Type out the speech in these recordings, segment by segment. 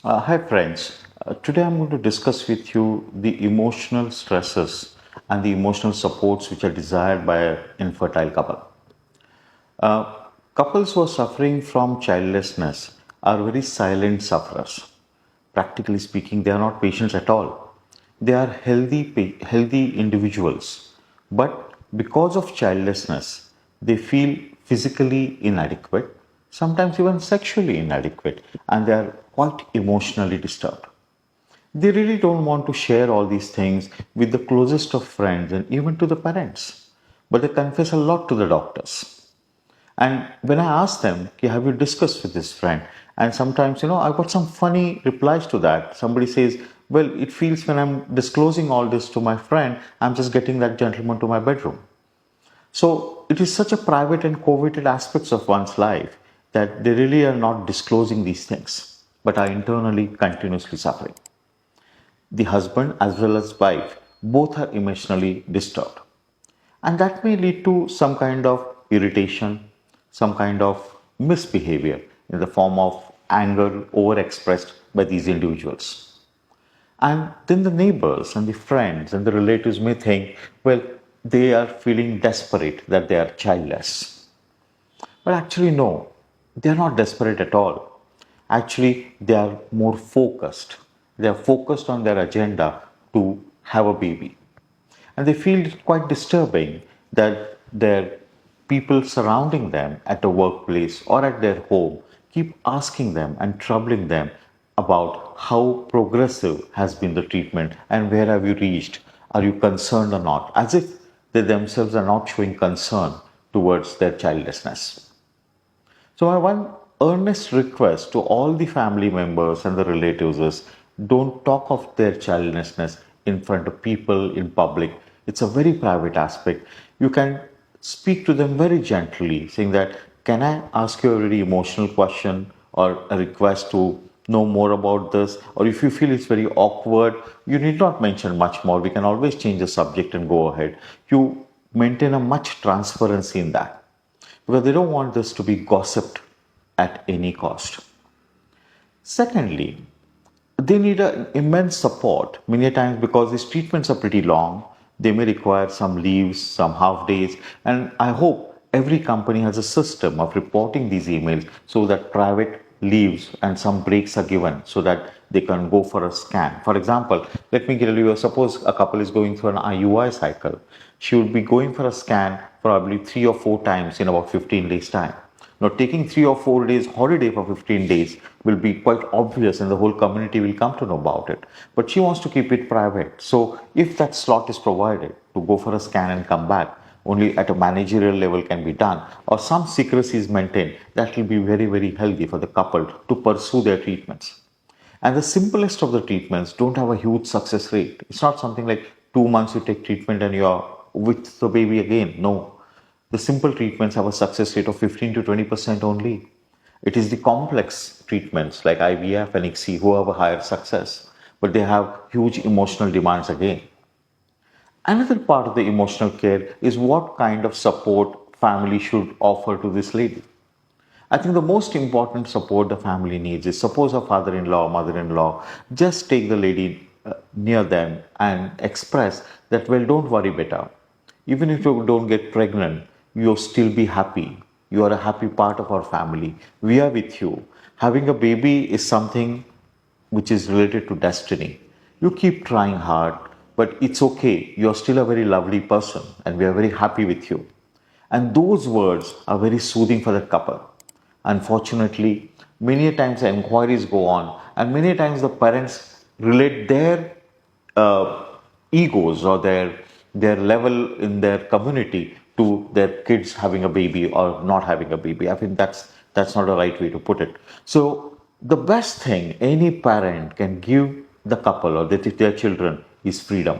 Hi friends, today I'm going to discuss with you the emotional stresses and the emotional supports which are desired by an infertile couple. Uh, Couples who are suffering from childlessness are very silent sufferers. Practically speaking, they are not patients at all. They are healthy individuals, but because of childlessness, they feel physically inadequate, sometimes even sexually inadequate, and they are quite emotionally disturbed. They really don't want to share all these things with the closest of friends and even to the parents, but they confess a lot to the doctors. And when I ask them, "Okay, have you discussed with this friend?" And sometimes, I got some funny replies to that. Somebody says, "Well, it feels when I'm disclosing all this to my friend, I'm just getting that gentleman to my bedroom." So it is such a private and coveted aspects of one's life that they really are not disclosing these things, but are internally continuously suffering. The husband as well as wife both are emotionally disturbed. And that may lead to some kind of irritation, some kind of misbehavior in the form of anger overexpressed by these individuals. And then the neighbors and the friends and the relatives may think, well, they are feeling desperate that they are childless. But actually, no, they are not desperate at all. Actually, they are more focused. They are focused on their agenda to have a baby. And they feel it quite disturbing that their people surrounding them at a workplace or at their home keep asking them and troubling them about how progressive has been the treatment and where have you reached? Are you concerned or not? As if they themselves are not showing concern towards their childlessness. So, my one earnest request to all the family members and the relatives is don't talk of their childlessness in front of people in public. It's a very private aspect. You can speak to them very gently, saying that, "Can I ask you a very emotional question or a request to know more about this?" Or if you feel it's very awkward, you need not mention much more. We can always change the subject and go ahead. You maintain a much transparency in that because they don't want this to be gossiped at any cost. Secondly, they need an immense support many times because these treatments are pretty long. They may require some leaves, some half days, and I hope every company has a system of reporting these emails so that private leaves and some breaks are given so that they can go for a scan. For example, let me tell you, suppose a couple is going through an IUI cycle. She would be going for a scan probably 3 or 4 times in about 15 days' time. Now, taking 3 or 4 days holiday for 15 days will be quite obvious and the whole community will come to know about it. But she wants to keep it private. So, if that slot is provided to go for a scan and come back, only at a managerial level can be done, or some secrecy is maintained, that will be very, very healthy for the couple to pursue their treatments. And the simplest of the treatments don't have a huge success rate. It's not something like 2 months you take treatment and you're with the baby again. No. The simple treatments have a success rate of 15 to 20% only. It is the complex treatments like IVF and ICSI who have a higher success, but they have huge emotional demands again. Another part of the emotional care is what kind of support family should offer to this lady. I think the most important support the family needs is suppose a father in law, mother in law, just take the lady near them and express that, well, don't worry, beta. Even if you don't get pregnant, you'll still be happy. You are a happy part of our family. We are with you. Having a baby is something which is related to destiny. You keep trying hard, but it's okay. You're still a very lovely person, and we are very happy with you. And those words are very soothing for the couple. Unfortunately, many times the inquiries go on, and many times the parents relate their uh, egos or their level in their community to their kids having a baby or not having a baby. I think that's not the right way to put it. So the best thing any parent can give the couple or their children is freedom,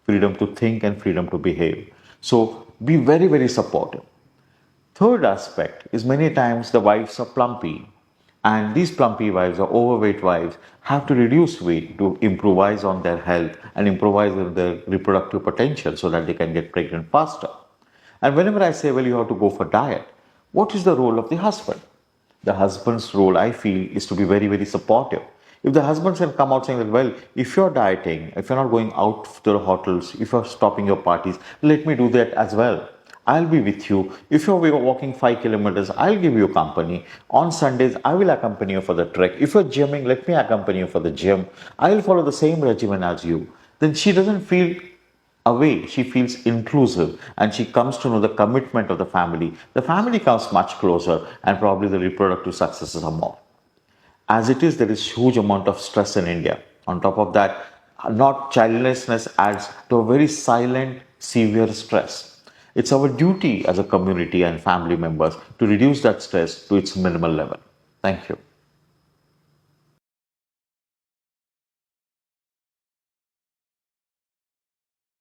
freedom to think and freedom to behave. So be very, very supportive. Third aspect is many times the wives are plumpy, and these plumpy wives or overweight wives have to reduce weight to improvise on their health and improvise on their reproductive potential so that they can get pregnant faster. And whenever I say, well, you have to go for diet, What is the role of the husband? The husband's role, I feel, is to be very, very supportive. If the husband can come out saying that, well, if you're dieting, if you're not going out to the hotels, if you're stopping your parties, let me do that as well. I'll be with you. If you're walking 5 kilometers, I'll give you company. On Sundays, I will accompany you for the trek. If you're gymming, let me accompany you for the gym. I'll follow the same regimen as you. Then she doesn't feel away, she feels inclusive, and she comes to know the commitment of the family comes much closer, and probably the reproductive successes are more. As it is, there is huge amount of stress in India. On top of that, not childlessness adds to a very silent severe stress. It's our duty as a community and family members to reduce that stress to its minimal level. Thank you.